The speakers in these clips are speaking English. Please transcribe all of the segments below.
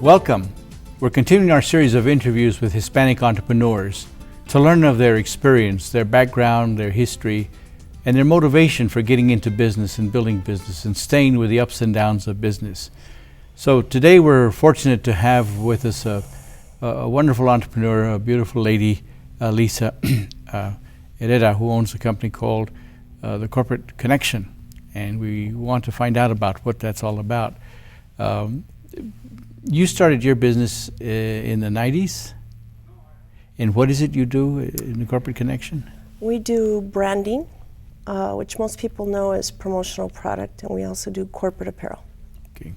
Welcome. We're continuing our series of interviews with Hispanic entrepreneurs to learn of their experience, their background, their history, and their motivation for getting into business and building business and staying with the ups and downs of business. So today we're fortunate to have with us a wonderful entrepreneur, a beautiful lady, Lisa Herrera, who owns a company called The Corporate Connection. And we want to find out about what that's all about. You started your business in the 90s? And what is it you do in The Corporate Connection? We do branding, which most people know as promotional product, and we also do corporate apparel. Okay.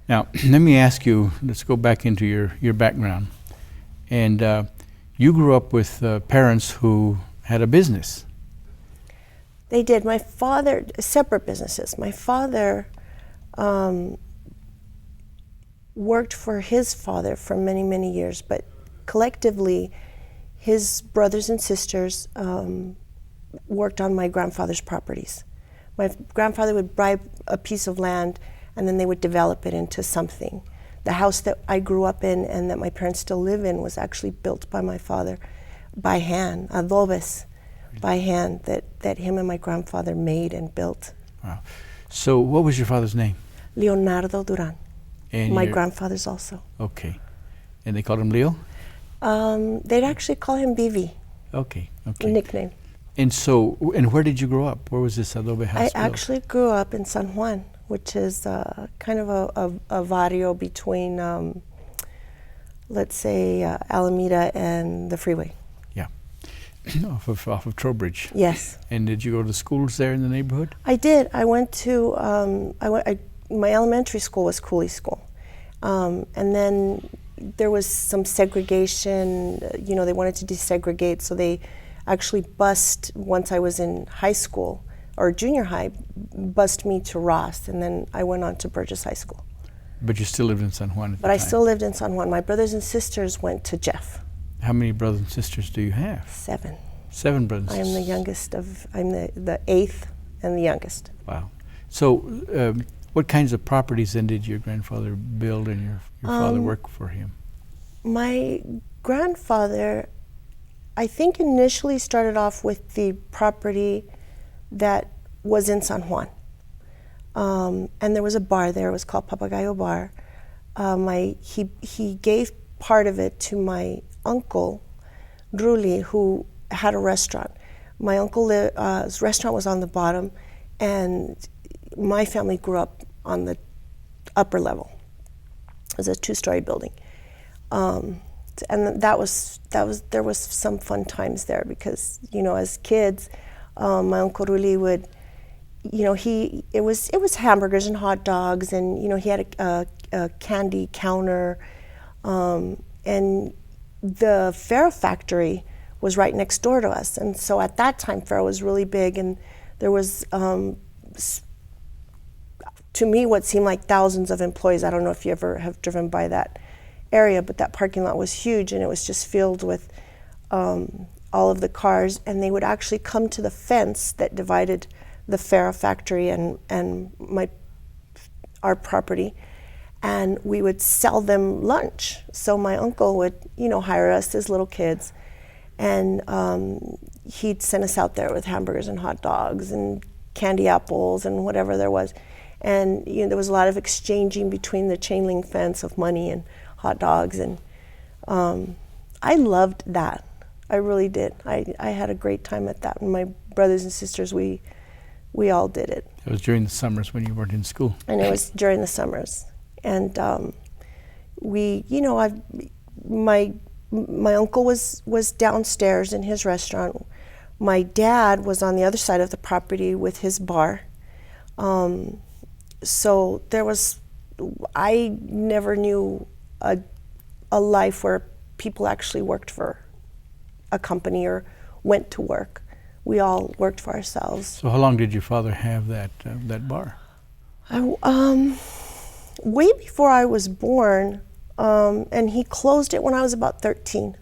Now, let me ask you, let's go back into your background. And you grew up with parents who had a business. They did. My father, separate businesses. My father worked for his father for many, many years, but collectively, his brothers and sisters worked on my grandfather's properties. My grandfather would buy a piece of land and then they would develop it into something. The house that I grew up in and that my parents still live in was actually built by my father by hand, adobes by hand, that him and my grandfather made and built. Wow. So what was your father's name? Leonardo Duran. And my grandfather's also. Okay. And they called him Leo? They'd actually call him BV. Okay, okay. Nickname. And so, and where did you grow up? Where was this adobe house built? I actually grew up in San Juan, which is kind of a barrio between, let's say, Alameda and the freeway. Yeah, off of Trowbridge. Yes. And did you go to schools there in the neighborhood? I did. I went to, my elementary school was Cooley School. And then there was some segregation, they wanted to desegregate, so they actually bused, once I was in high school, or junior high, bused me to Ross, and then I went on to Burgess High School. But you still lived in San Juan at the time? But I still lived in San Juan. My brothers and sisters went to Jeff. How many brothers and sisters do you have? 7. 7 brothers and sisters. I am the youngest I'm the 8th and the youngest. Wow. So what kinds of properties then did your grandfather build and your father work for him? My grandfather, I think, initially started off with the property that was in San Juan. And there was a bar there. It was called Papagayo Bar. He gave part of it to my uncle, Ruli, who had a restaurant. My uncle's restaurant was on the bottom, and my family grew up on the upper level. It was a 2-story building. And there was some fun times there because, as kids, my Uncle Ruli would, it was hamburgers and hot dogs, and, he had a candy counter, and the Farro factory was right next door to us. And so at that time, Farro was really big, and there was, to me, what seemed like thousands of employees. I don't know if you ever have driven by that area, but that parking lot was huge, and it was just filled with all of the cars, and they would actually come to the fence that divided the Farro factory and our property, and we would sell them lunch. So my uncle would, hire us as little kids, and he'd send us out there with hamburgers and hot dogs and candy apples and whatever there was. And there was a lot of exchanging between the chain link fence of money and hot dogs, and I loved that. I really did. I had a great time at that. And my brothers and sisters, we all did it. It was during the summers when you weren't in school. And it was during the summers. And my uncle was downstairs in his restaurant. My dad was on the other side of the property with his bar. So I never knew a life where people actually worked for a company or went to work. We all worked for ourselves. So how long did your father have that bar? Way before I was born, and he closed it when I was about 13.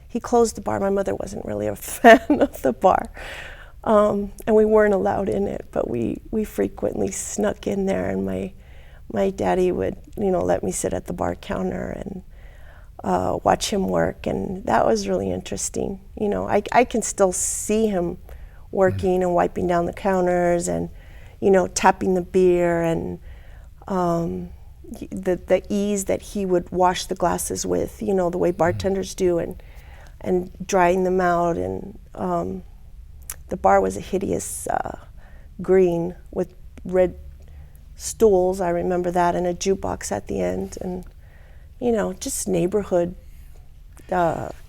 He closed the bar. My mother wasn't really a fan of the bar. And we weren't allowed in it, but we frequently snuck in there, and my my daddy would, let me sit at the bar counter and watch him work, and that was really interesting. I can still see him working and wiping down the counters and, tapping the beer, and the ease that he would wash the glasses with, the way bartenders do, and drying them out. And the bar was a hideous green with red stools, I remember that, and a jukebox at the end, and just neighborhood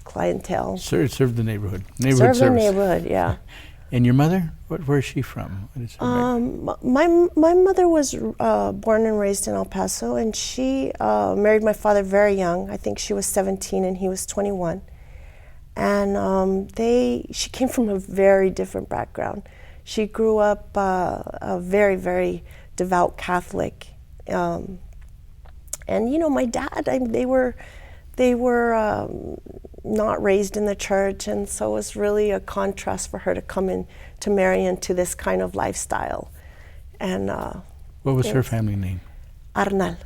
clientele. Serve the neighborhood. Serve the service. neighborhood, yeah. And your mother? Where is she from? What is her background? My mother was born and raised in El Paso, and she married my father very young. I think she was 17 and he was 21. And she came from a very different background. She grew up a very, very devout Catholic. And my dad, they were not raised in the church, and so it was really a contrast for her to come in to marry into this kind of lifestyle. And what was her family name? Arnal.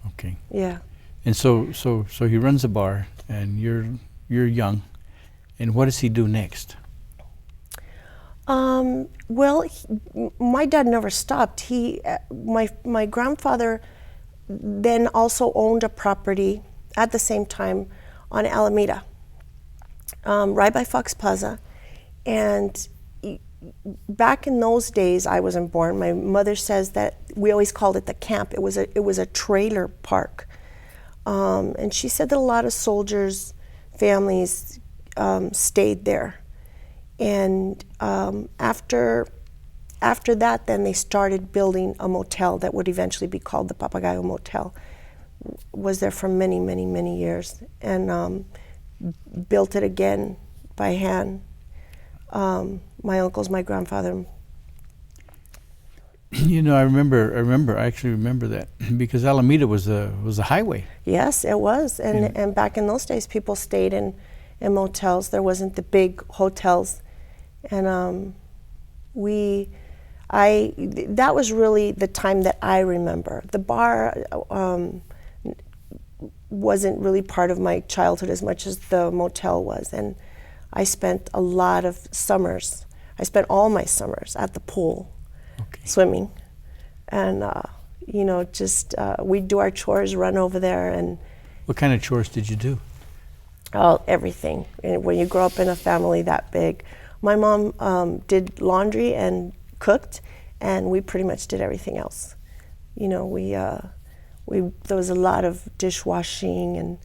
Okay. Yeah. And so he runs a bar, and you're young. And what does he do next? Well, my dad never stopped. My grandfather then also owned a property at the same time on Alameda, right by Fox Plaza. And back in those days, I wasn't born. My mother says that we always called it the camp. It was a trailer park, and she said that a lot of soldiers' families stayed there. And after that, then they started building a motel that would eventually be called the Papagayo Motel. Was there for many, many, many years, and built it again by hand. My uncles, my grandfather. I actually remember that because Alameda was a highway. Yes, it was, and back in those days, people stayed in motels. There wasn't the big hotels, and that was really the time that I remember. The bar wasn't really part of my childhood as much as the motel was, and I spent a lot of summers. I spent all my summers at the pool, swimming, and we'd do our chores, run over there, and. What kind of chores did you do? Oh, everything. And when you grow up in a family that big, my mom did laundry and cooked, and we pretty much did everything else. There was a lot of dishwashing and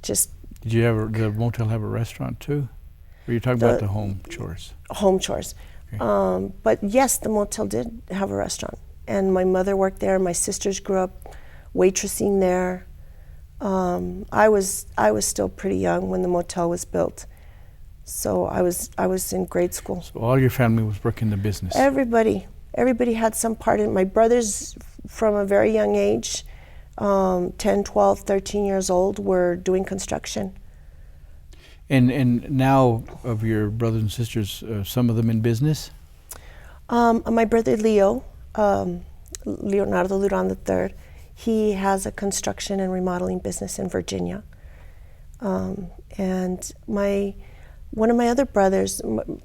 just. Did the motel have a restaurant too? Or are you talking about the home chores? Home chores. Okay. But yes, the motel did have a restaurant, and my mother worked there. My sisters grew up waitressing there. I was still pretty young when the motel was built, so I was in grade school. So all your family was working the business. Everybody had some part in it. My brothers, from a very young age, 10, 12, 13 years old, were doing construction. And now, of your brothers and sisters, some of them in business? My brother Leo, Leonardo Duran III, he has a construction and remodeling business in Virginia. And one of my other brothers, and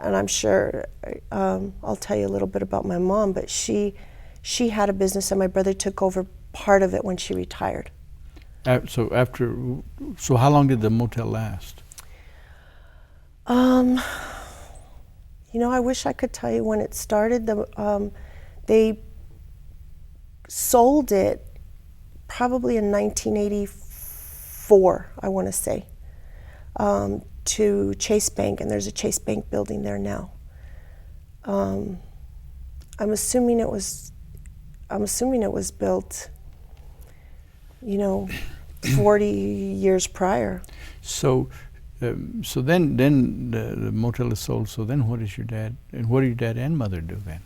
I'm sure I'll tell you a little bit about my mom, but she had a business, and my brother took over part of it when she retired. So how long did the motel last? I wish I could tell you when it started. They sold it probably in 1984, I want to say, to Chase Bank, and there's a Chase Bank building there now. I'm assuming it was built, 40 years prior. So then the motel is sold. So then what do your dad and mother do then?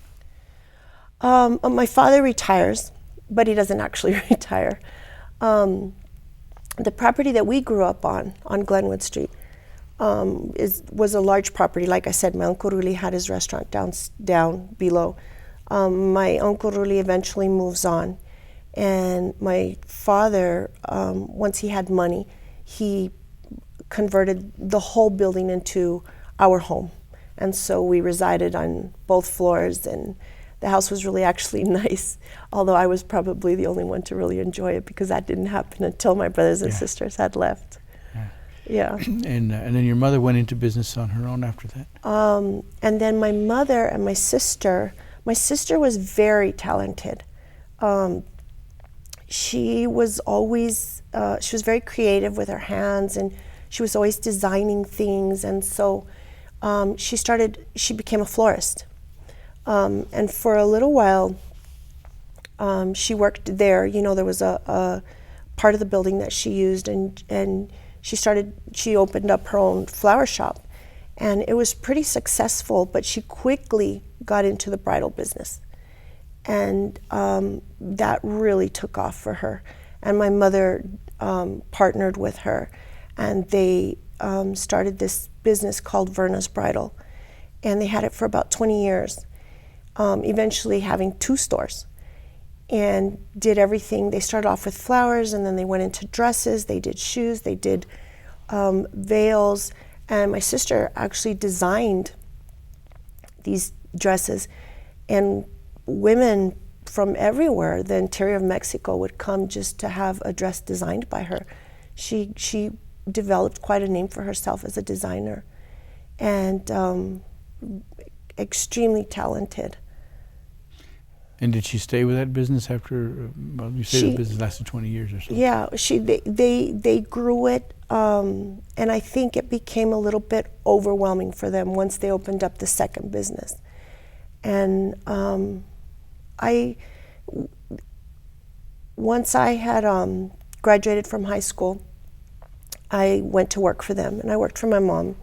My father retires, but he doesn't actually retire. The property that we grew up on Glenwood Street, was a large property. Like I said, my Uncle Ruli had his restaurant down below. My Uncle Ruli eventually moves on, And my father, once he had money, he converted the whole building into our home. And so we resided on both floors, and the house was really actually nice, although I was probably the only one to really enjoy it because that didn't happen until my brothers and sisters had left. Yeah. And then your mother went into business on her own after that? And then my mother and my sister was very talented. She was very creative with her hands, and she was always designing things, and so she became a florist. And for a little while, she worked there. You know, there was a part of the building that she used, and she opened up her own flower shop, and it was pretty successful, but she quickly got into the bridal business. And that really took off for her. And my mother partnered with her, and they started this business called Verna's Bridal. And they had it for about 20 years, eventually having 2 stores. And did everything. They started off with flowers, and then they went into dresses, they did shoes, they did veils. And my sister actually designed these dresses, and women from everywhere, the interior of Mexico, would come just to have a dress designed by her. She developed quite a name for herself as a designer, and extremely talented. And did she stay with that business after? Well, you say the business lasted 20 years or so. Yeah, they grew it, and I think it became a little bit overwhelming for them once they opened up the second business. And once I had graduated from high school, I went to work for them, and I worked for my mom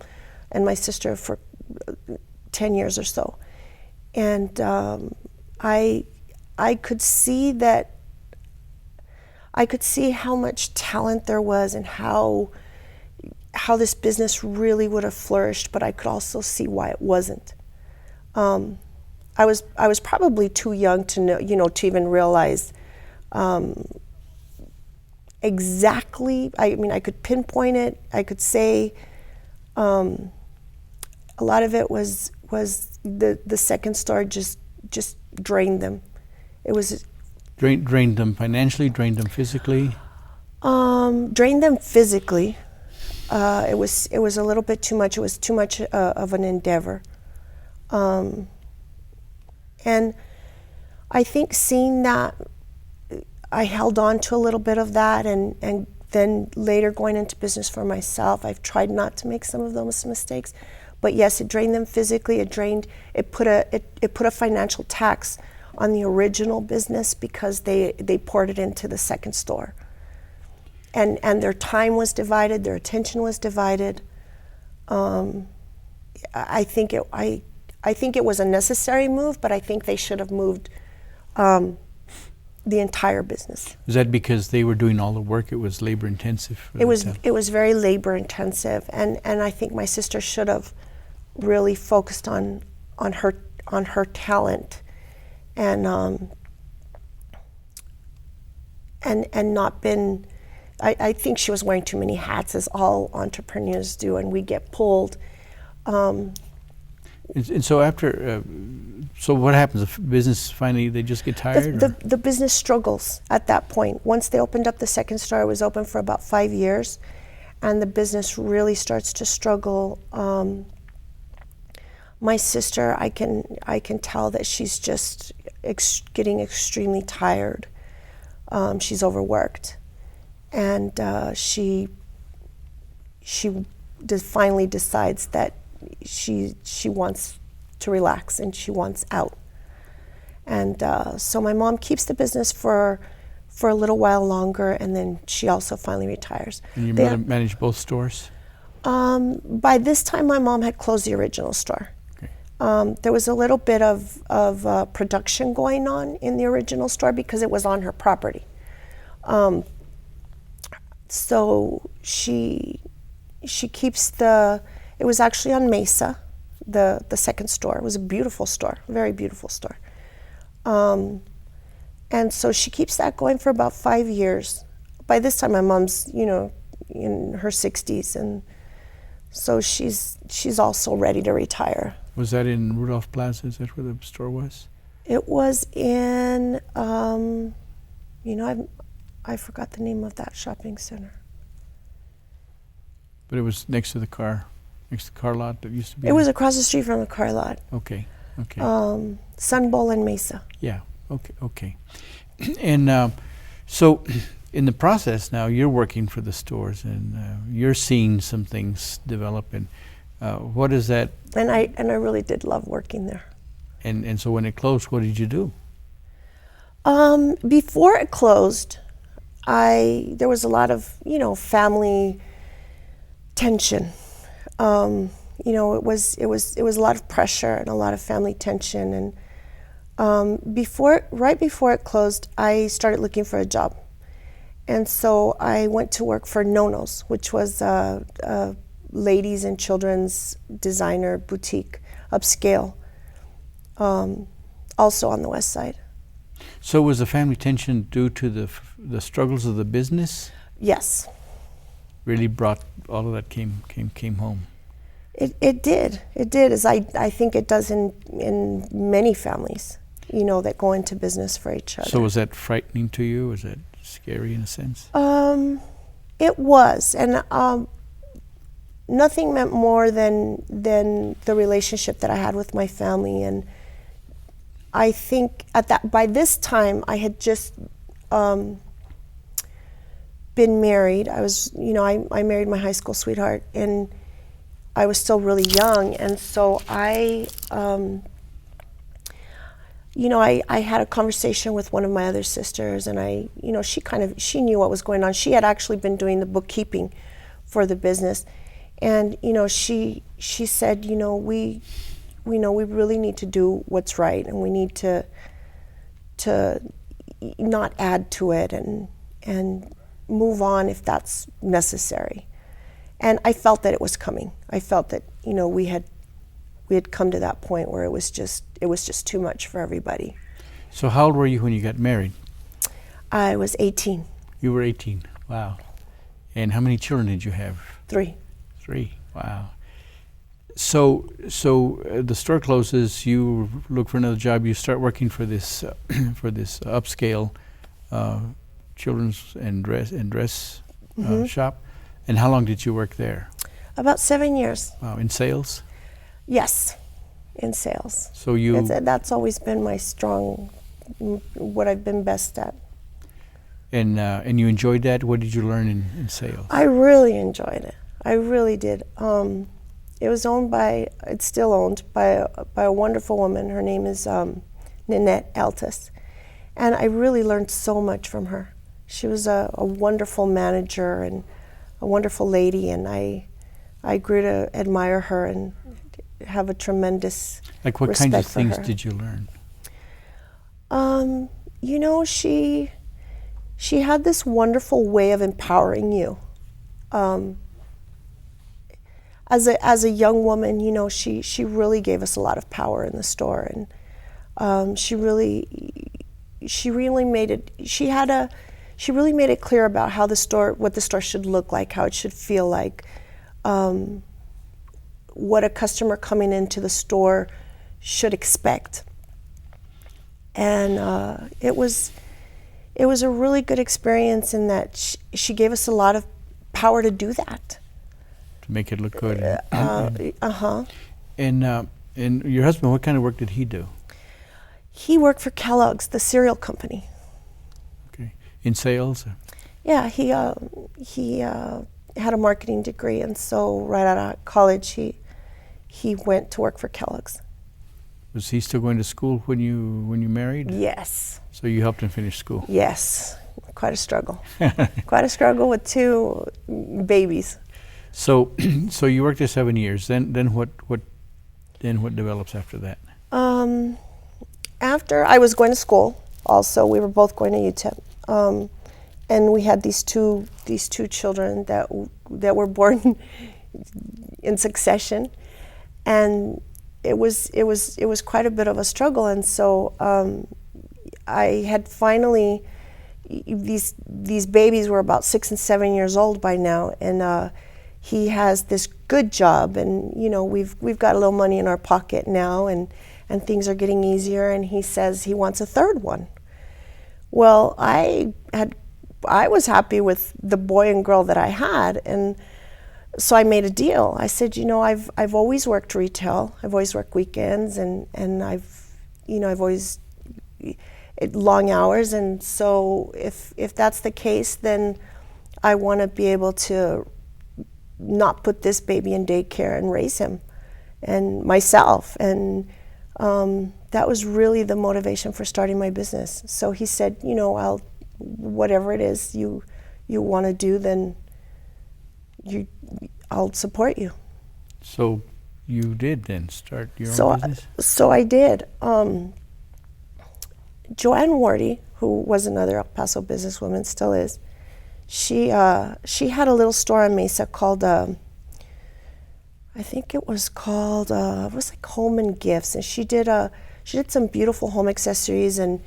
and my sister for 10 years or so. And I could see how much talent there was and how this business really would have flourished, but I could also see why it wasn't. I was probably too young to know, to even realize exactly. I mean, I could pinpoint it. I could say a lot of it was the second store just drained them. It was drained them financially, drained them physically. Drained them physically. It was a little bit too much. It was too much of an endeavor. And I think seeing that, I held on to a little bit of that, and then later going into business for myself, I've tried not to make some of those mistakes. But yes, it drained them physically. It put a financial tax on the original business because they poured it into the second store. And their time was divided, their attention was divided. I think it was a necessary move, but I think they should have moved the entire business. Is that because they were doing all the work? It was labor intensive? It was very labor intensive, and I think my sister should have really focused on her talent, and not been. I think she was wearing too many hats, as all entrepreneurs do, and we get pulled. And so after, so what happens? The business finally, they just get tired? The business struggles at that point. Once they opened up the second store, it was open for about 5 years, and the business really starts to struggle. My sister, I can tell that she's just getting extremely tired. She's overworked, and she finally decides that she wants to relax and she wants out. And so my mom keeps the business for a little while longer, and then she also finally retires. And your mother managed both stores? By this time, my mom had closed the original store. Okay. There was a little bit of production going on in the original store because it was on her property. So she keeps it was actually on Mesa, the second store. It was a beautiful store, very beautiful store. And so she keeps that going for about 5 years. By this time, my mom's, you know, in her 60s, and so she's also ready to retire. Was that in Rudolph Plaza? Is that where the store was? It was in, you know, I forgot the name of that shopping center. But it was next to the car lot that used to be. It was across the street from the car lot. Okay. Sun Bowl and Mesa. Yeah. Okay. And so, in the process now, you're working for the stores, and you're seeing some things develop. And what is that? And I really did love working there. And so when it closed, what did you do? Before it closed, there was a lot of, you know, family tension. You know, it was a lot of pressure and a lot of family tension. And right before it closed, I started looking for a job. And so I went to work for Nono's, which was a ladies and children's designer boutique, upscale, also on the west side. So was the family tension due to the struggles of the business? Yes. Really brought all of that came home. It did, as I think it does in many families, you know, that go into business for each other. So was that frightening to you? Was that scary in a sense? It was, and nothing meant more than the relationship that I had with my family. And I think by this time I had just been married. I was, you know, I married my high school sweetheart, and I was still really young, and so you know, I had a conversation with one of my other sisters, and you know, she knew what was going on. She had actually been doing the bookkeeping for the business, and you know, she said, you know, we really need to do what's right, and we need to not add to it, and move on if that's necessary. And I felt that it was coming. I felt that, you know, we had come to that point where it was just too much for everybody. So how old were you when you got married? I was 18. You were 18. Wow. And how many children did you have? 3. 3. Wow. So the store closes. You look for another job. You start working for this upscale children's and dress shop. And how long did you work there? About 7 years. Wow. In sales? Yes, in sales. So that's always been my what I've been best at. And you enjoyed that? What did you learn in sales? I really enjoyed it. I really did. It was it's still owned by a wonderful woman. Her name is Ninette Altus. And I really learned so much from her. She was a wonderful manager and a wonderful lady, and I grew to admire her and have a tremendous Like what respect kinds of for things her. did you learn? You know, she had this wonderful way of empowering you. As a young woman, you know, she really gave us a lot of power in the store, and she really made it clear about how what the store should look like, how it should feel like, what a customer coming into the store should expect. And it was a really good experience in that she gave us a lot of power to do that. To make it look good. And your husband, what kind of work did he do? He worked for Kellogg's, the cereal company. Okay. In sales? Yeah, he had a marketing degree, and so right out of college he went to work for Kellogg's. Was he still going to school when you married? Yes. So you helped him finish school? Yes. Quite a struggle. Quite a struggle with 2 babies. So you worked there 7 years. Then what develops after that? After I was going to school, also we were both going to UTEP, and we had these two children that were born in succession, and it was quite a bit of a struggle. And so I had finally, these babies were about 6 and 7 years old by now, and he has this good job, and we've got a little money in our pocket now, and things are getting easier, and he says he wants a third one. Well, I was happy with the boy and girl that I had, and so I made a deal. I said, I've always worked retail. I've always worked weekends, and I've always long hours, and so if that's the case, then I want to be able to not put this baby in daycare and raise him and myself, and that was really the motivation for starting my business. So he said, I'll whatever it is you want to do, then I'll support you. So you did then start your own business? So I did. Joanne Wardy, who was another El Paso businesswoman, still is, she had a little store on Mesa called, I think it was called, it was like Home and Gifts, and she did some beautiful home accessories and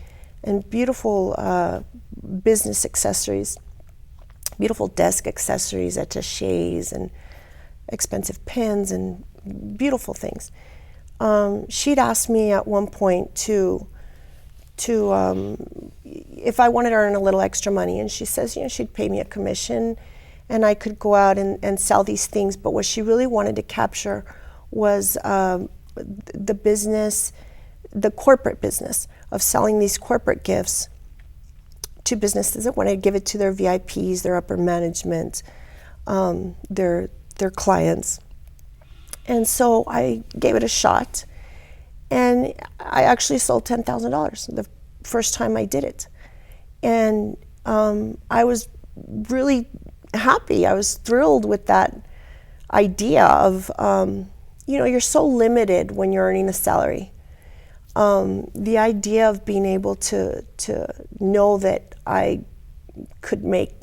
beautiful business accessories, beautiful desk accessories, attachés, and expensive pins and beautiful things. She'd asked me at one point to if I wanted to earn a little extra money, and she says, she'd pay me a commission and I could go out and sell these things, but what she really wanted to capture was the business, the corporate business of selling these corporate gifts to businesses that wanted to give it to their VIPs, their upper management, their clients. And so I gave it a shot, and I actually sold $10,000 the first time I did it. And I was really happy. I was thrilled with that idea of, you're so limited when you're earning a salary. The idea of being able to know that I could make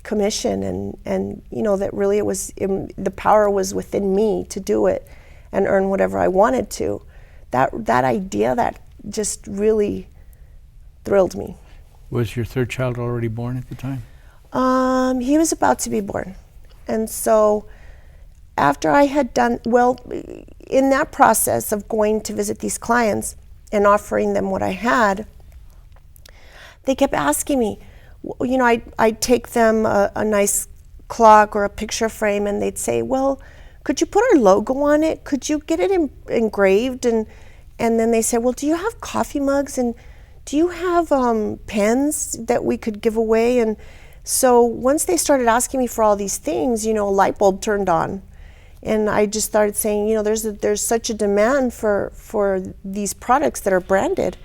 commission and that really the power was within me to do it and earn whatever I wanted to. That idea, that just really thrilled me. Was your third child already born at the time? He was about to be born. And so after I had done, in that process of going to visit these clients and offering them what I had, they kept asking me, I'd take them a nice clock or a picture frame, and they'd say, well, could you put our logo on it? Could you get it engraved? And then they said, well, do you have coffee mugs? And do you have pens that we could give away? And so once they started asking me for all these things, a light bulb turned on. And I just started saying, there's such a demand for these products that are branded.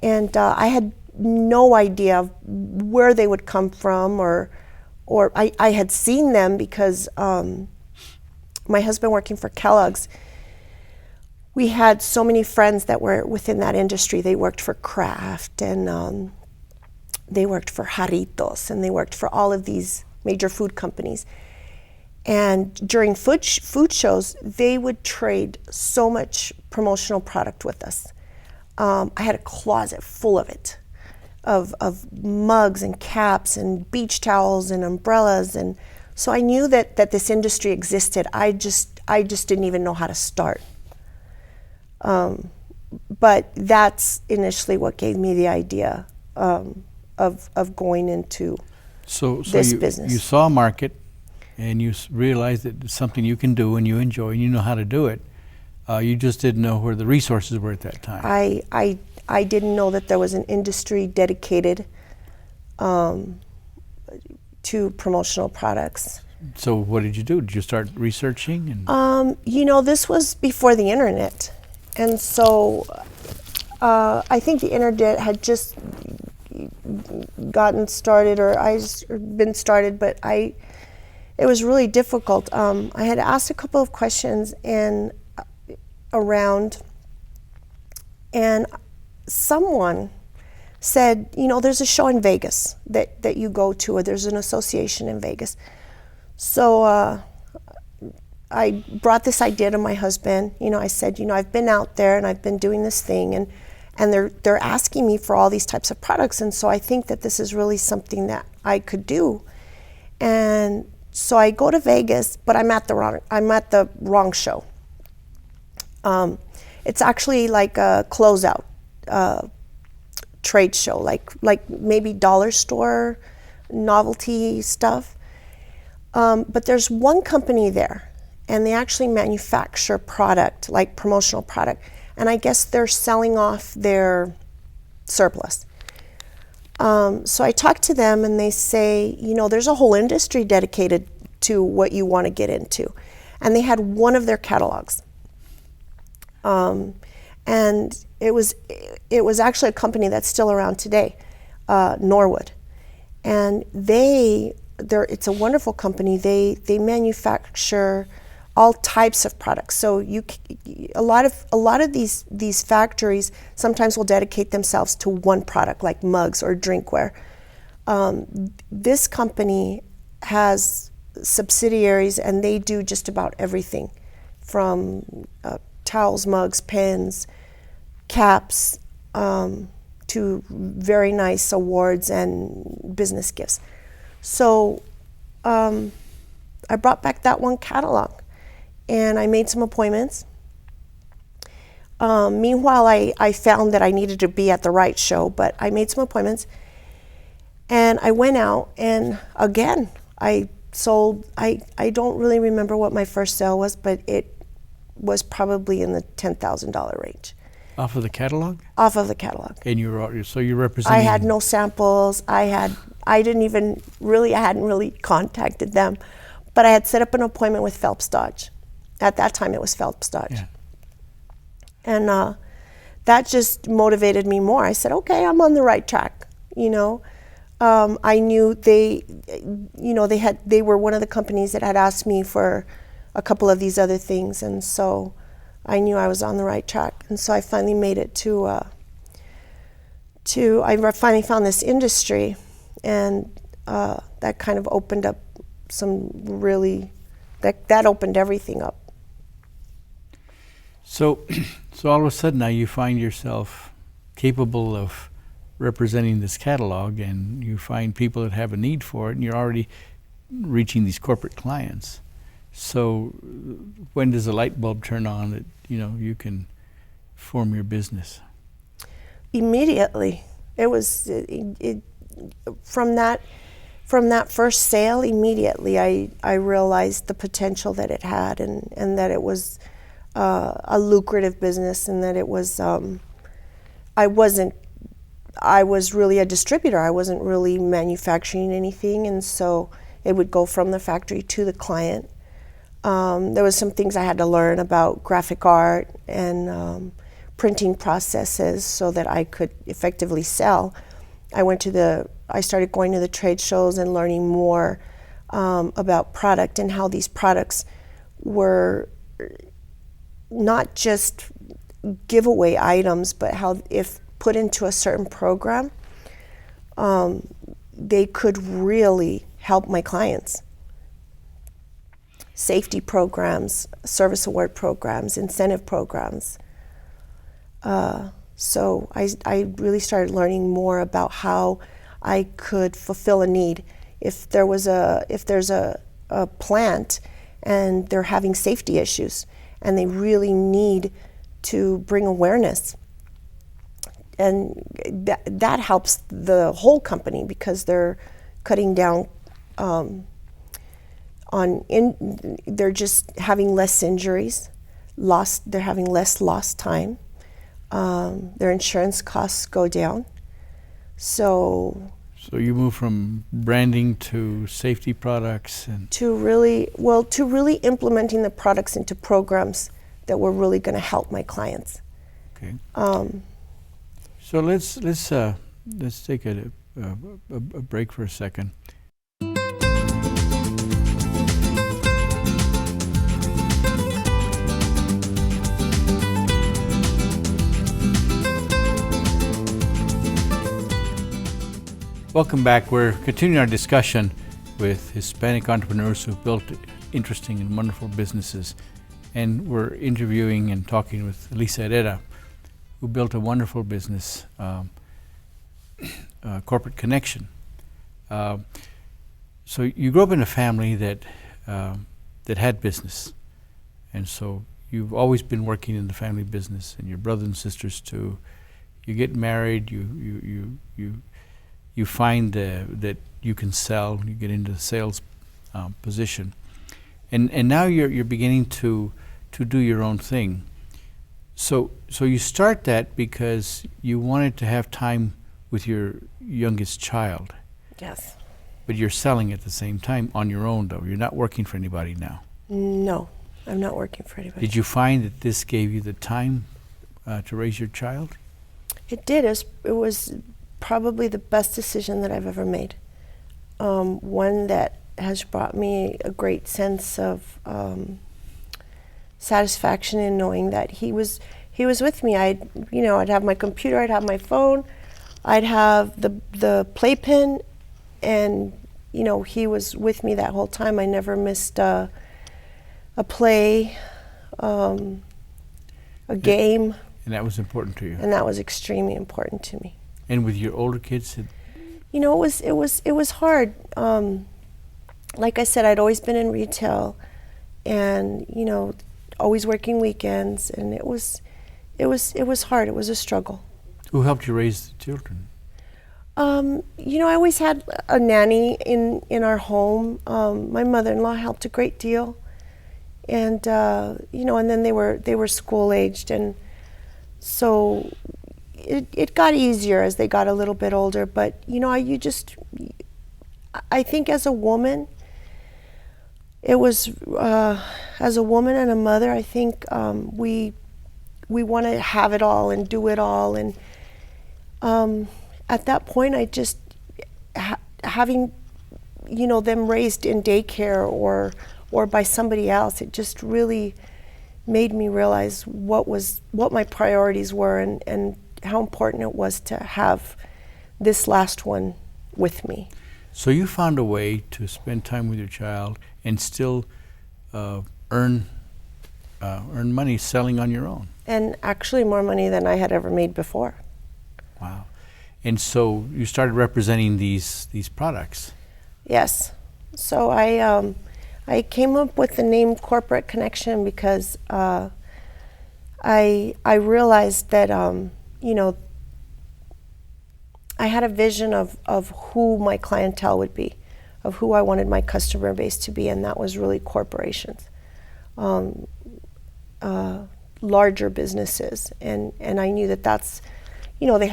And I had no idea where they would come from, or I had seen them because my husband working for Kellogg's, we had so many friends that were within that industry. They worked for Kraft, and they worked for Jarritos, and they worked for all of these major food companies. And during food shows, they would trade so much promotional product with us. I had a closet full of it, of mugs and caps and beach towels and umbrellas, and so I knew that this industry existed. I just didn't even know how to start. But that's initially what gave me the idea of going into this business. You saw a market, and you realized that it's something you can do and you enjoy and you know how to do it. You just didn't know where the resources were at that time. I didn't know that there was an industry dedicated to promotional products. So what did you do? Did you start researching? This was before the internet. And so I think the internet had just gotten started, or been started, but it was really difficult. I had asked a couple of questions around, and someone said, there's a show in Vegas that you go to, or there's an association in Vegas. So I brought this idea to my husband. I said, I've been out there and I've been doing this thing, and they're asking me for all these types of products, and so I think that this is really something that I could do. And so I go to Vegas, but I'm at the wrong show. It's actually like a closeout trade show, like maybe dollar store novelty stuff. But there's one company there, and they actually manufacture product, like promotional product, and I guess they're selling off their surplus. So I talk to them, and they say, you know, there's a whole industry dedicated to what you want to get into. And they had one of their catalogs. And it was actually a company that's still around today, Norwood. And it's a wonderful company. They manufacture all types of products. So a lot of these factories sometimes will dedicate themselves to one product, like mugs or drinkware. This company has subsidiaries, and they do just about everything, from towels, mugs, pens, caps, to very nice awards and business gifts. So I brought back that one catalog, and I made some appointments. Meanwhile, I found that I needed to be at the right show, but I made some appointments, and I went out, and again, I sold. I don't really remember what my first sale was, but it was probably in the $10,000 range. Off of the catalog? Off of the catalog. And you're representing? I had no samples. I hadn't really contacted them, but I had set up an appointment with Phelps Dodge. At that time, it was Phelps Dodge. Yeah. And that just motivated me more. I said, okay, I'm on the right track. You know, I knew they were one of the companies that had asked me for a couple of these other things, and so I knew I was on the right track. And so I finally made it I finally found this industry, and that kind of opened up that opened everything up. So all of a sudden now you find yourself capable of representing this catalog, and you find people that have a need for it, and you're already reaching these corporate clients. So when does the light bulb turn on that, you know, you can form your business? Immediately. It was from that first sale. Immediately I realized the potential that it had, and that it was a lucrative business, and that it was I was really a distributor. I wasn't really manufacturing anything, and so it would go from the factory to the client. There was some things I had to learn about graphic art and printing processes so that I could effectively sell. I started going to the trade shows and learning more about product, and how these products were not just giveaway items, but how if put into a certain program, they could really help my clients. Safety programs, service award programs, incentive programs. So I really started learning more about how I could fulfill a need. If there's a plant and they're having safety issues, and they really need to bring awareness, and that helps the whole company, because they're cutting down they're just having less injuries, they're having less lost time, their insurance costs go down. So you move from branding to safety products, and to really implementing the products into programs that were really going to help my clients. Okay. So let's take a break for a second. Welcome back. We're continuing our discussion with Hispanic entrepreneurs who've built interesting and wonderful businesses. And we're interviewing and talking with Lisa Herrera, who built a wonderful business, Corporate Connection. So you grew up in a family that had business, and so you've always been working in the family business, and your brothers and sisters too. You get married, you find that you can sell. You get into the sales position, and now you're beginning to do your own thing. So you start that because you wanted to have time with your youngest child. Yes. But you're selling at the same time on your own, though. You're not working for anybody now. No, I'm not working for anybody. Did you find that this gave you the time to raise your child? It did. It was probably the best decision that I've ever made. One that has brought me a great sense of satisfaction in knowing that he was with me. I'd have my computer, I'd have my phone, I'd have the playpen, and he was with me that whole time. I never missed a play, a game. And that was important to you. And that was extremely important to me. And with your older kids, it was hard. Like I said, I'd always been in retail, and always working weekends, and it was hard. It was a struggle. Who helped you raise the children? I always had a nanny in our home. My mother-in-law helped a great deal, and and then they were school aged, and so it got easier as they got a little bit older. But I think as a woman, it was as a woman and a mother, I think we want to have it all and do it all, and at that point, I just having them raised in daycare or by somebody else, it just really made me realize what my priorities were and how important it was to have this last one with me. So you found a way to spend time with your child and still earn money selling on your own. And actually more money than I had ever made before. Wow. And so you started representing these products. Yes. So I came up with the name Corporate Connection because I realized that I had a vision of who my clientele would be, of who I wanted my customer base to be, and that was really corporations, larger businesses, and I knew that's they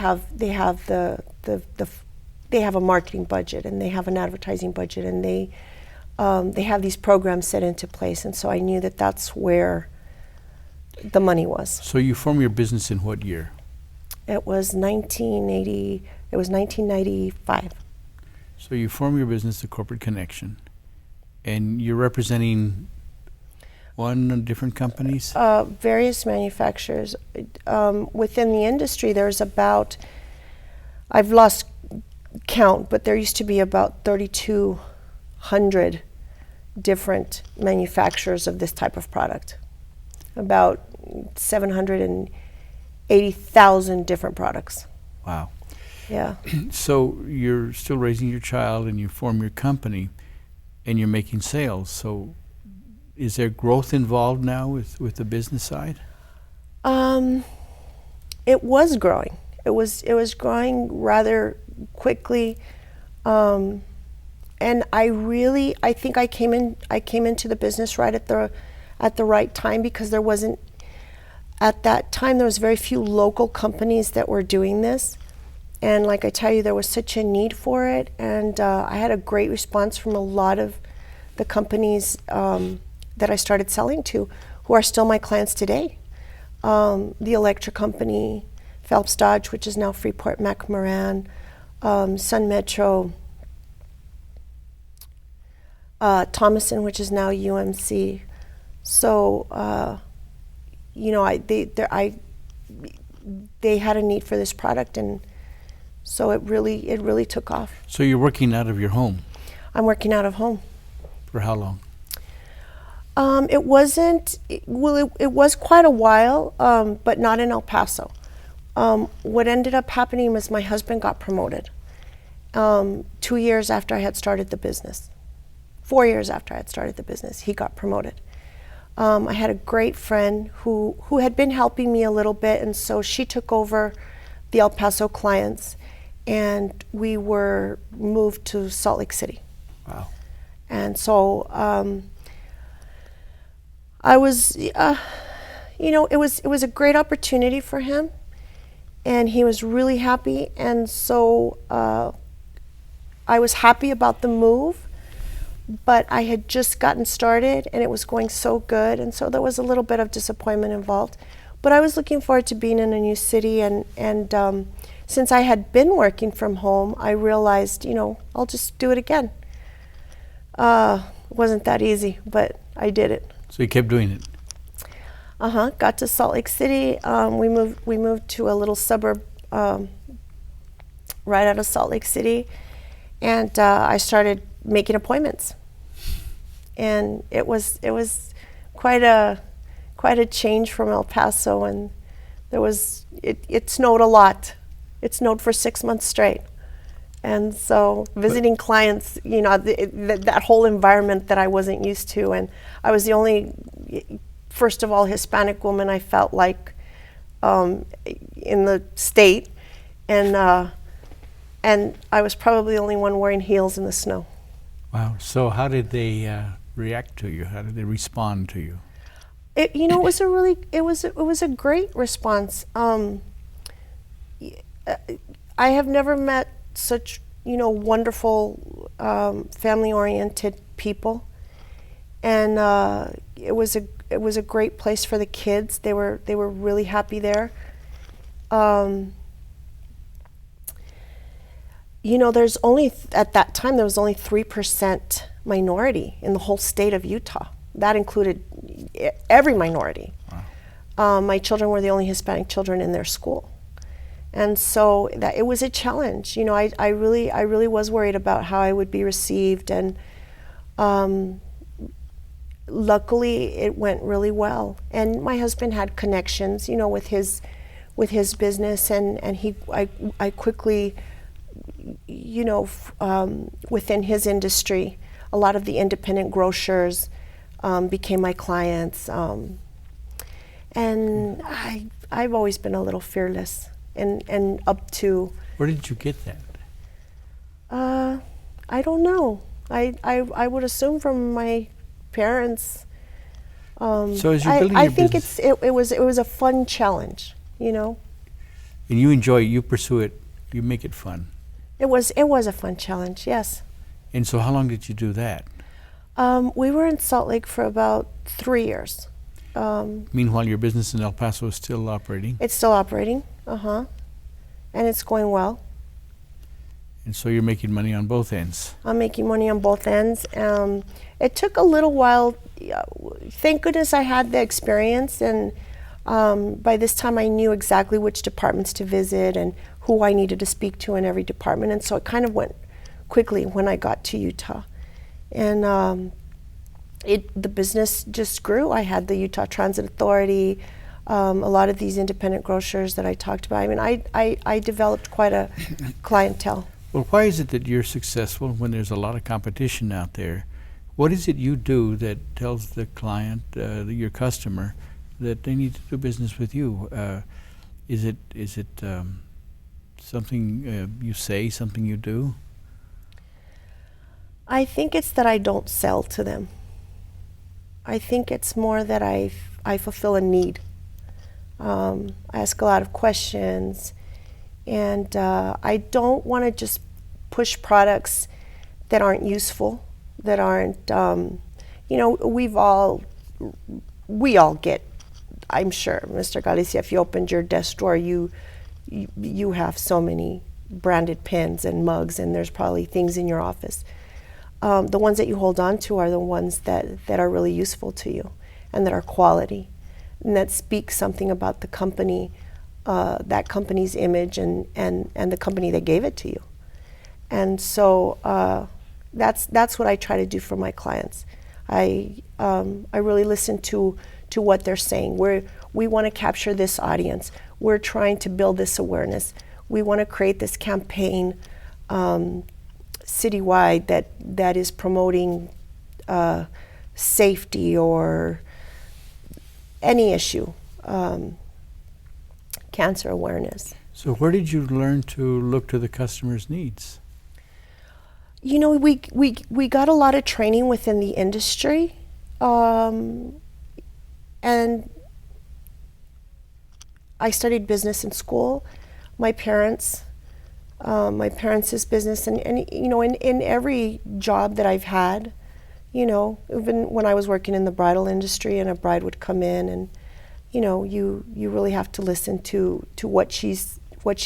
have a marketing budget, and they have an advertising budget, and they have these programs set into place, and so I knew that's where the money was. So you formed your business in what year? It was 1980. It was 1995. So you form your business, the Corporate Connection, and you're representing different companies? Various manufacturers. Within the industry, there's about, I've lost count, but there used to be about 3,200 different manufacturers of this type of product. About 780,000 different products. Wow. Yeah. So you're still raising your child and you form your company and you're making sales. So is there growth involved now with the business side? It was growing. It was growing rather quickly. And I think I came into the business right at the right time, because there wasn't, at that time, there was very few local companies that were doing this. And like I tell you, there was such a need for it, and I had a great response from a lot of the companies that I started selling to, who are still my clients today. The Electric Company, Phelps Dodge, which is now Freeport McMoran, Sun Metro, Thomason, which is now UMC. So, they had a need for this product, and so it really took off. So you're working out of your home? I'm working out of home. For how long? It was quite a while, but not in El Paso. What ended up happening was my husband got promoted 2 years after I had started the business. 4 years after I had started the business, he got promoted. I had a great friend who had been helping me a little bit, and so she took over the El Paso clients, and we were moved to Salt Lake City. Wow. And so I was, it was a great opportunity for him, and he was really happy, and so I was happy about the move, but I had just gotten started and it was going so good, and so there was a little bit of disappointment involved. But I was looking forward to being in a new city, and since I had been working from home, I realized, I'll just do it again. It wasn't that easy, but I did it. So you kept doing it? Got to Salt Lake City. We moved to a little suburb right out of Salt Lake City, and I started making appointments. And it was quite a change from El Paso, and it snowed a lot. It snowed for 6 months straight. And so visiting clients, that whole environment that I wasn't used to, and I was the only, first of all, Hispanic woman I felt like in the state, and I was probably the only one wearing heels in the snow. Wow. So how did they react to you? How did they respond to you? It was a great response. I have never met such wonderful family-oriented people, and it was a great place for the kids. They were really happy there. There's only at that time there was only 3% minority in the whole state of Utah. That included every minority. Wow. My children were the only Hispanic children in their school. And so it was a challenge. I really was worried about how I would be received, and luckily it went really well. And my husband had connections, with his business, and I quickly, within his industry, a lot of the independent grocers became my clients, and I've always been a little fearless. And up to... Where did you get that? I don't know. I would assume from my parents. So as you're building I your think business, it was a fun challenge, And you enjoy it, you pursue it, you make it fun. It was a fun challenge, yes. And so how long did you do that? We were in Salt Lake for about 3 years. Meanwhile, your business in El Paso is still operating? It's still operating, and it's going well. And so you're making money on both ends? I'm making money on both ends. It took a little while. Thank goodness I had the experience, and by this time I knew exactly which departments to visit and who I needed to speak to in every department, and so it kind of went quickly when I got to Utah. And the business just grew. I had the Utah Transit Authority, a lot of these independent grocers that I talked about. I mean, I developed quite a clientele. Well, why is it that you're successful when there's a lot of competition out there? What is it you do that tells the client, your customer, that they need to do business with you? Is it something you say, something you do? I think it's that I don't sell to them. I think it's more that I fulfill a need. I ask a lot of questions, and I don't want to just push products that aren't useful, that aren't, we all get, I'm sure, Mr. Galicia, if you opened your desk drawer, you have so many branded pens and mugs, and there's probably things in your office. The ones that you hold on to are the ones that are really useful to you and that are quality and that speak something about the company, that company's image and the company that gave it to you. And so that's what I try to do for my clients. I really listen to to what they're saying. We want to capture this audience. We're trying to build this awareness. We want to create this campaign citywide that is promoting safety or any issue, cancer awareness. So where did you learn to look to the customer's needs? You know, we got a lot of training within the industry, and I studied business in school. My parents' business, and you know, in every job that I've had, you know, even when I was working in the bridal industry and a bride would come in, and you know, you really have to listen to what she's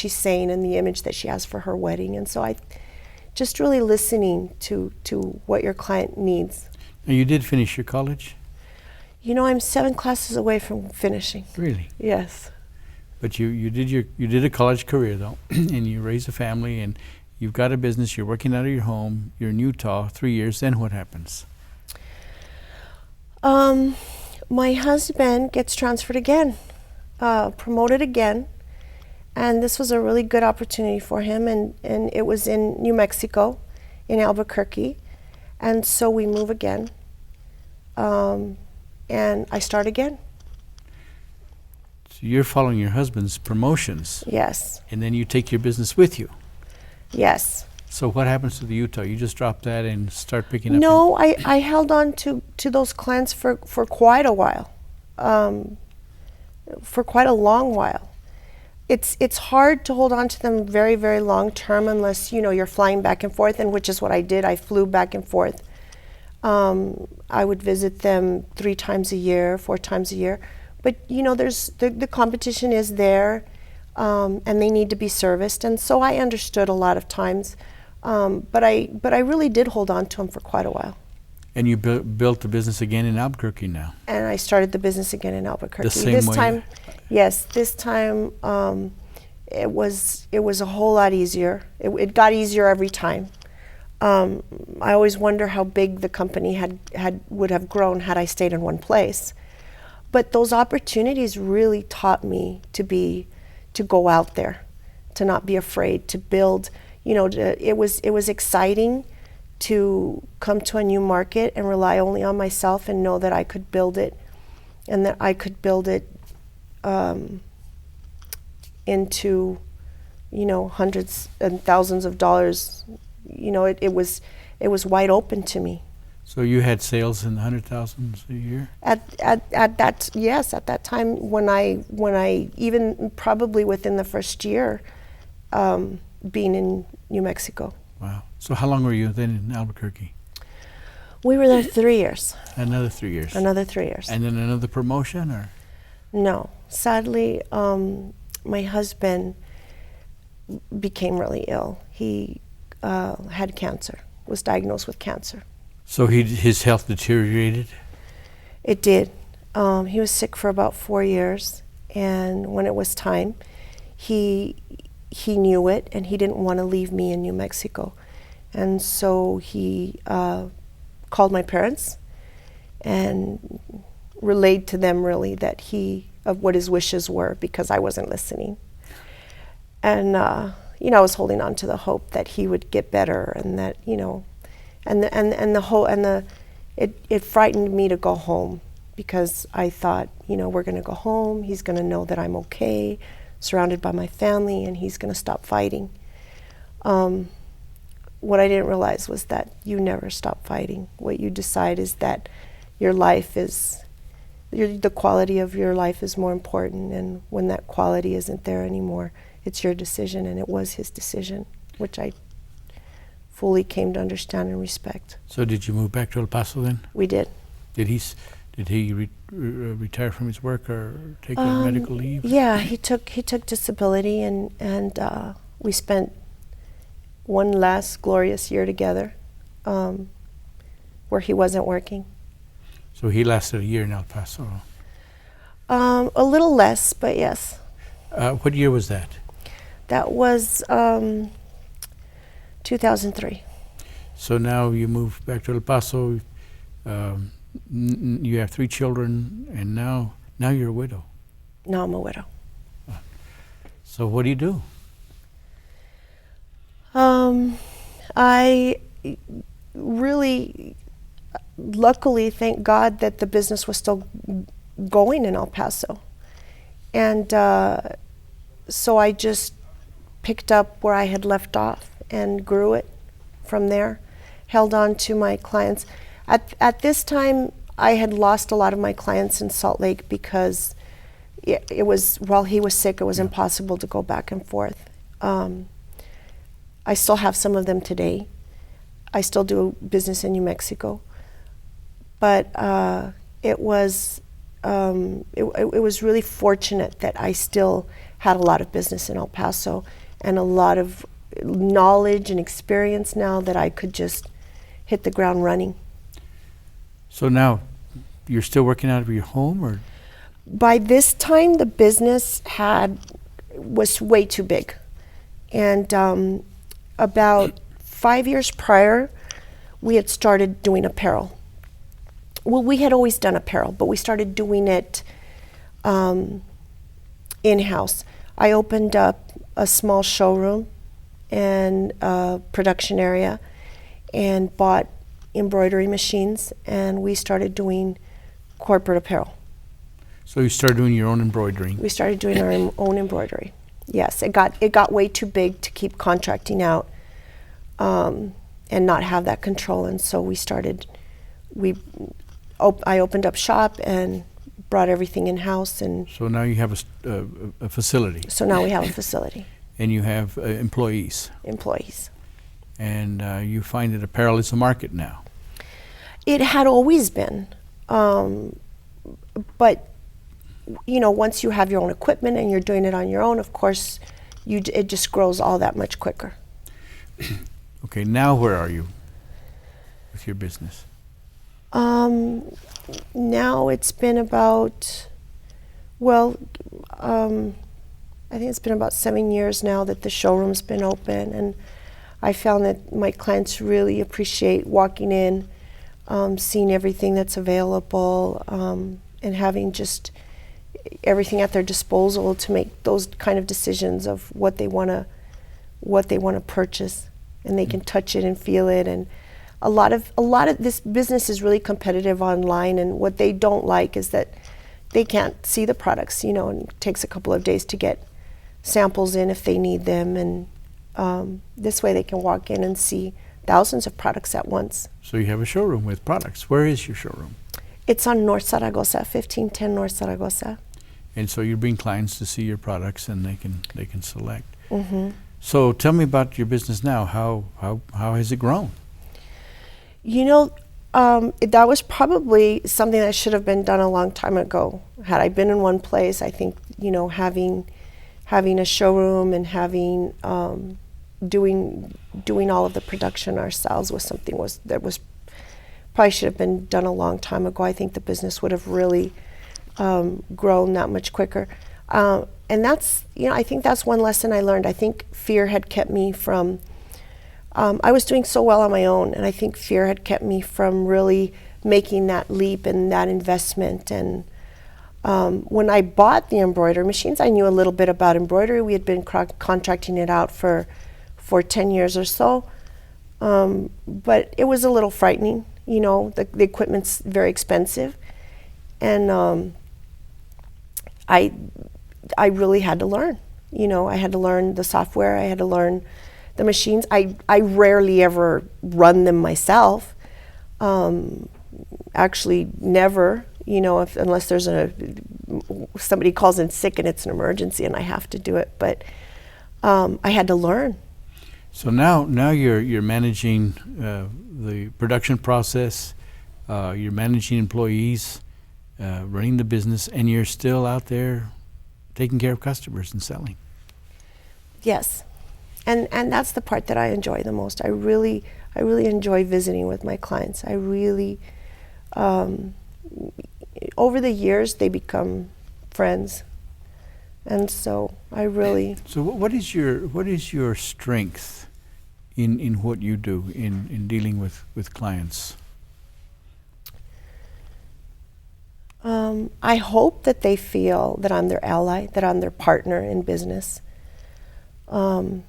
saying and the image that she has for her wedding. And so I just really listening to what your client needs. Now, you did finish your college? You know, I'm 7 classes away from finishing. Really? Yes. But you did a college career though, and you raised a family, and you've got a business. You're working out of your home. You're in Utah 3 years. Then what happens? My husband gets transferred again, promoted again, and this was a really good opportunity for him. And it was in New Mexico, in Albuquerque, and so we move again, and I start again. So you're following your husband's promotions. Yes. And then you take your business with you. Yes. So what happens to the Utah? You just drop that and start picking up? No, I held on to those clients for quite a while, for quite a long while. It's hard to hold on to them very, very long term unless, you know, you're flying back and forth, and which is what I did. I flew back and forth. I would visit them 3 times a year, 4 times a year. But, you know, there's the competition is there, and they need to be serviced. And so I understood a lot of times. But I really did hold on to them for quite a while. And you built the business again in Albuquerque now? And I started the business again in Albuquerque. The same this way? time, yes, this time it was a whole lot easier. It got easier every time. I always wonder how big the company would have grown had I stayed in one place. But those opportunities really taught me to go out there, to not be afraid, to build. You know, it was exciting to come to a new market and rely only on myself and know that I could build it, and that I could build it into, you know, hundreds and thousands of dollars. You know, it was wide open to me. So you had sales in the 100,000s a year? At that time when I even probably within the first year, being in New Mexico. Wow. So how long were you then in Albuquerque? We were there 3 years. Another 3 years? Another 3 years. And then another promotion, or? No. Sadly, my husband became really ill. He had cancer, was diagnosed with cancer. So his health deteriorated? It did. He was sick for about 4 years, and when it was time, he knew it, and he didn't want to leave me in New Mexico. And so he called my parents and relayed to them really that of what his wishes were, because I wasn't listening. And you know, I was holding on to the hope that he would get better, and that, you know, it frightened me to go home, because I thought, you know, we're going to go home, he's going to know that I'm okay, surrounded by my family, and he's going to stop fighting. What I didn't realize was that you never stop fighting. What you decide is that your life is, the quality of your life is more important, and when that quality isn't there anymore, it's your decision, and it was his decision, which I fully came to understand and respect. So did you move back to El Paso then? We did. Did he retire from his work or take a medical leave? Yeah, he took disability, and we spent one last glorious year together, where he wasn't working. So he lasted a year in El Paso. A little less, but yes. What year was that? That was 2003. So now you moved back to El Paso. You have 3 children, and now you're a widow. Now I'm a widow. So what do you do? I really, luckily, thank God that the business was still going in El Paso. And so I just picked up where I had left off and grew it from there, held on to my clients. At this time, I had lost a lot of my clients in Salt Lake because it was, while he was sick, it was impossible to go back and forth. I still have some of them today. I still do business in New Mexico. But it was really fortunate that I still had a lot of business in El Paso and a lot of knowledge and experience now that I could just hit the ground running. So now you're still working out of your home, or? By this time, the business was way too big. And about 5 years prior, we had started doing apparel. Well, we had always done apparel, but we started doing it in-house. I opened up a small showroom and a production area and bought embroidery machines, and we started doing corporate apparel. So you started doing your own embroidering? We started doing our own embroidery. Yes, it got way too big to keep contracting out and not have that control, and so I opened up shop and brought everything in-house. And so now you have a facility. So now we have a facility. And you have employees. Employees. And you find that apparel is a market now. It had always been. But, once you have your own equipment and you're doing it on your own, of course, it just grows all that much quicker. Okay, now where are you with your business? Now it's been about, I think it's been about 7 years now that the showroom's been open, and I found that my clients really appreciate walking in, seeing everything that's available, and having just everything at their disposal to make those kind of decisions of what they want to purchase, and they can touch it and feel it. And a lot of this business is really competitive online, and what they don't like is that they can't see the products, and it takes a couple of days to get samples in if they need them, and this way they can walk in and see thousands of products at once. So you have a showroom with products. Where is your showroom? It's on North Zaragoza, 1510 North Zaragoza. And so you bring clients to see your products, and they can select. Mm-hmm. So tell me about your business now. How has it grown? That was probably something that should have been done a long time ago. Had I been in one place, I think, having a showroom and having doing all of the production ourselves was something that was probably should have been done a long time ago. I think the business would have really grown that much quicker. And that's, I think that's one lesson I learned. I think fear had kept me from, I was doing so well on my own, and I think fear had kept me from really making that leap and that investment. And when I bought the embroidery machines, I knew a little bit about embroidery. We had been contracting it out for 10 years or so. But it was a little frightening. The equipment's very expensive. And I really had to learn. I had to learn the software. I had to learn the machines. I rarely ever run them myself. Actually, never. Unless there's somebody calls in sick and it's an emergency and I have to do it. But I had to learn. So now you're managing the production process. You're managing employees, running the business, and you're still out there taking care of customers and selling. Yes, and that's the part that I enjoy the most. I really enjoy visiting with my clients. I really, over the years, they become friends, and so I really. So what is your strength in what you do in dealing with clients? I hope that they feel that I'm their ally, that I'm their partner in business, that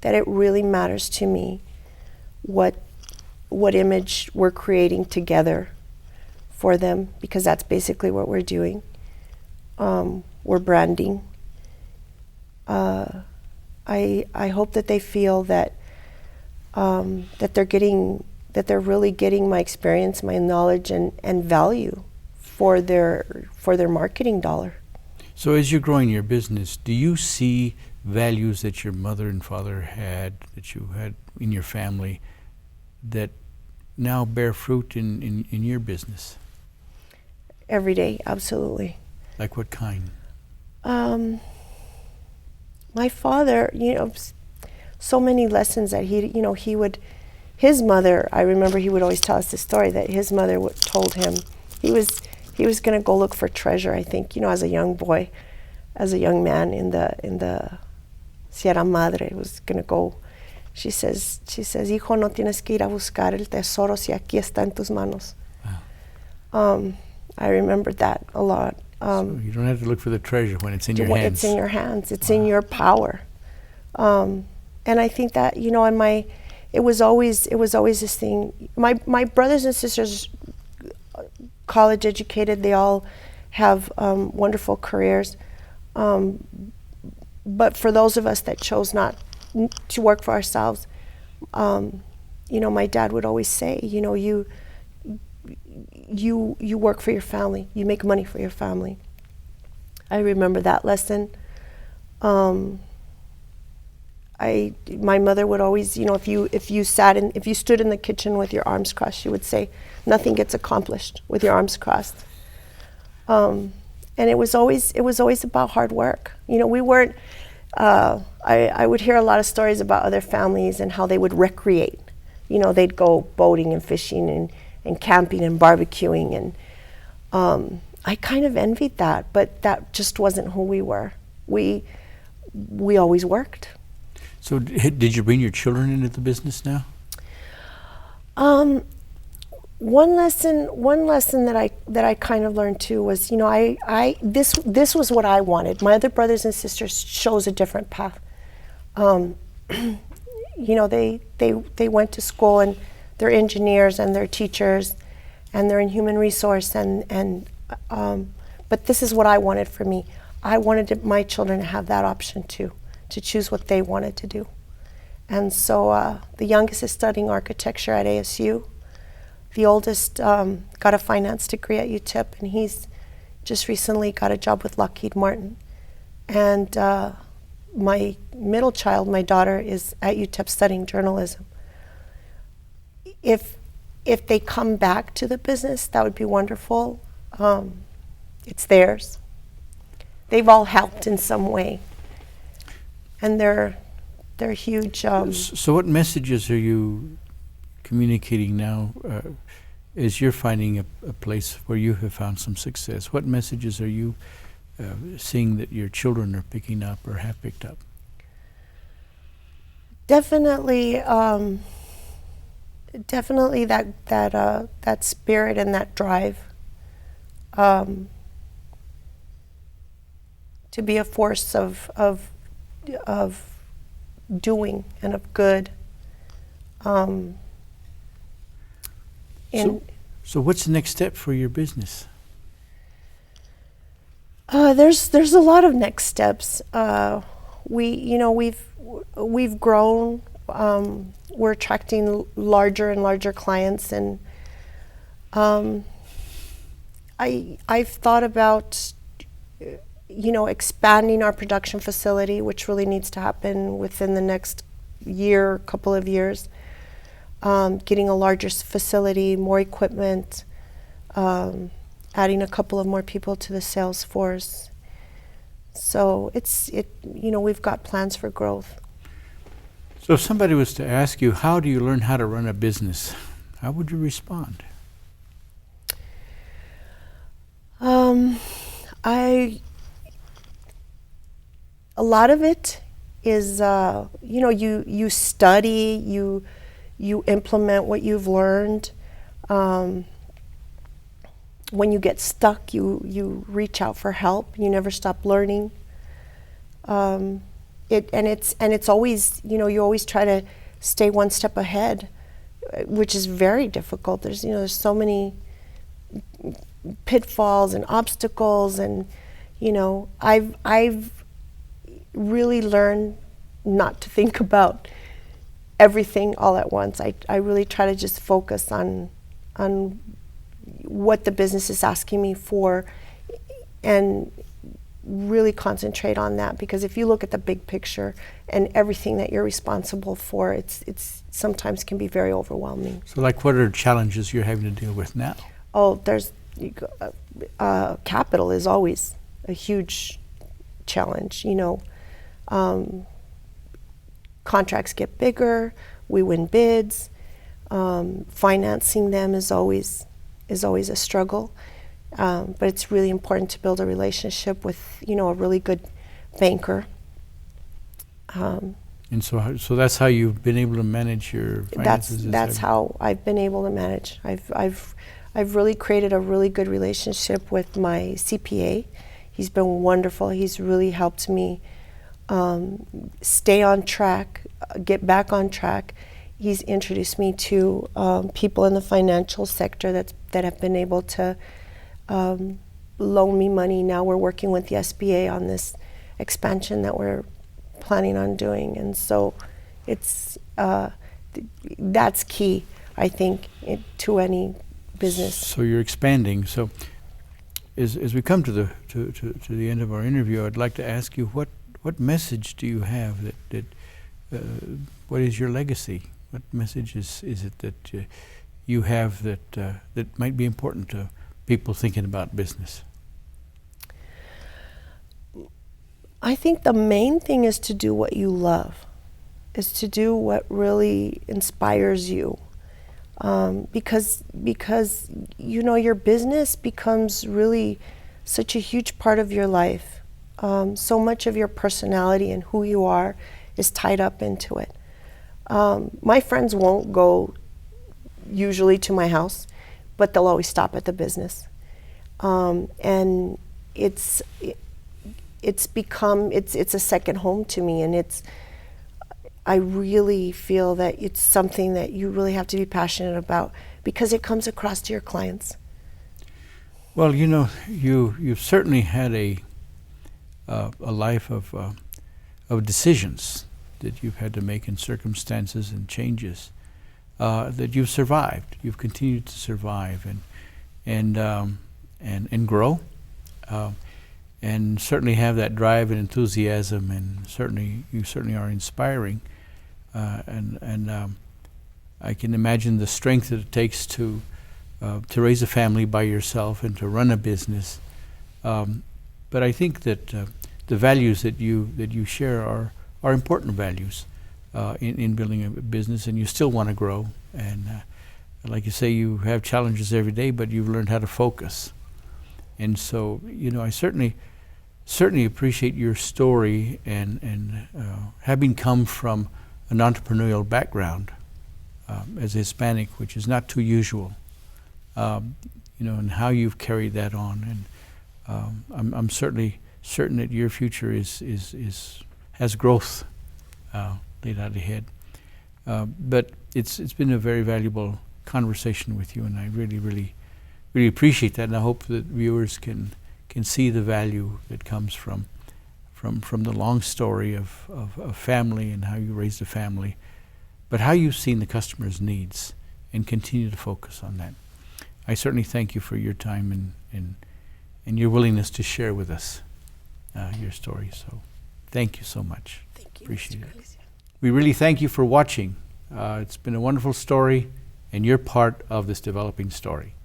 it really matters to me what image we're creating together for them, because that's basically what we're doing. We're branding. I hope that they feel that that they're really getting my experience, my knowledge, and value for their marketing dollar. So as you're growing your business, do you see values that your mother and father had, that you had in your family, that now bear fruit in your business? Every day, absolutely. Like what kind? My father, so many lessons that he would, his mother, I remember he would always tell us the story that his mother told him he was going to go look for treasure, I think, as a young boy, as a young man in the Sierra Madre, was going to go. She says, hijo, no tienes que ir a buscar el tesoro si aquí está en tus manos. Wow. I remembered that a lot. So you don't have to look for the treasure when it's in your hands. It's in your hands. It's Wow. in your power. And I think that, it was always this thing. My brothers and sisters, college educated, they all have wonderful careers. But for those of us that chose not to work for ourselves, my dad would always say, you work for your family, you make money for your family. I remember that lesson. My mother would always, if you stood in the kitchen with your arms crossed, she would say, nothing gets accomplished with your arms crossed. And it was always about hard work. We weren't. I would hear a lot of stories about other families and how they would recreate. They'd go boating and fishing and camping and barbecuing, and I kind of envied that, but that just wasn't who we were. We always worked. So did you bring your children into the business now? One lesson that I kind of learned too was, this was what I wanted. My other brothers and sisters chose a different path. They went to school and they're engineers and they're teachers and they're in human resource but this is what I wanted for me. I wanted my children to have that option too, to choose what they wanted to do. And so the youngest is studying architecture at ASU. The oldest got a finance degree at UTEP, and he's just recently got a job with Lockheed Martin. And my middle child, my daughter, is at UTEP studying journalism. If they come back to the business, that would be wonderful. It's theirs. They've all helped in some way, and they're huge. So what messages are you communicating now as you're finding a place where you have found some success? What messages are you seeing that your children are picking up or have picked up? Definitely that spirit and that drive to be a force of doing and of good. So what's the next step for your business? There's a lot of next steps. We've grown. We're attracting larger and larger clients, and I've thought about expanding our production facility, which really needs to happen within the next year, couple of years. Getting a larger facility, more equipment, adding a couple of more people to the sales force. So we've got plans for growth. So if somebody was to ask you, how do you learn how to run a business, how would you respond? A lot of it is, you study, you implement what you've learned. when you get stuck, you reach out for help. You never stop learning. It's always, you always try to stay one step ahead, which is very difficult. There's so many pitfalls and obstacles, and I've really learned not to think about everything all at once. I really try to just focus on what the business is asking me for, and really concentrate on that, because if you look at the big picture and everything that you're responsible for, it's sometimes can be very overwhelming. So like, what are challenges you're having to deal with now? Oh, there's capital is always a huge challenge. Contracts get bigger, we win bids, financing them is always a struggle. But it's really important to build a relationship with, a really good banker. And so that's how you've been able to manage your finances? That's how I've been able to manage. I've really created a really good relationship with my CPA. He's been wonderful. He's really helped me stay on track, get back on track. He's introduced me to people in the financial sector that have been able to loan me money. Now we're working with the SBA on this expansion that we're planning on doing, and so it's that's key, I think, to any business. So you're expanding. So as we come to the end of our interview, I'd like to ask you, what message do you have that what is your legacy? What message is it that you have that might be important to people thinking about business? I think the main thing is to do what you love, is to do what really inspires you, because your business becomes really such a huge part of your life. So much of your personality and who you are is tied up into it. My friends won't go usually to my house, but they'll always stop at the business. And it's a second home to me, and I really feel that it's something that you really have to be passionate about, because it comes across to your clients. Well, you've certainly had a life of decisions that you've had to make, in circumstances and changes that you've survived. You've continued to survive and grow, and certainly have that drive and enthusiasm, and you certainly are inspiring, and I can imagine the strength that it takes to raise a family by yourself and to run a business. But I think that the values that you share are important values in building a business, and you still want to grow. And like you say, you have challenges every day, but you've learned how to focus. And so, I certainly appreciate your story, and having come from an entrepreneurial background as a Hispanic, which is not too usual, and how you've carried that on. And I'm certainly certain that your future has growth laid out ahead. But it's been a very valuable conversation with you, and I really, really, really appreciate that. And I hope that viewers can see the value that comes from the long story of family, and how you raised a family, but how you've seen the customer's needs and continue to focus on that. I certainly thank you for your time and your willingness to share with us your story. So thank you so much. Thank you. Appreciate it. We really thank you for watching. It's been a wonderful story, and you're part of this developing story.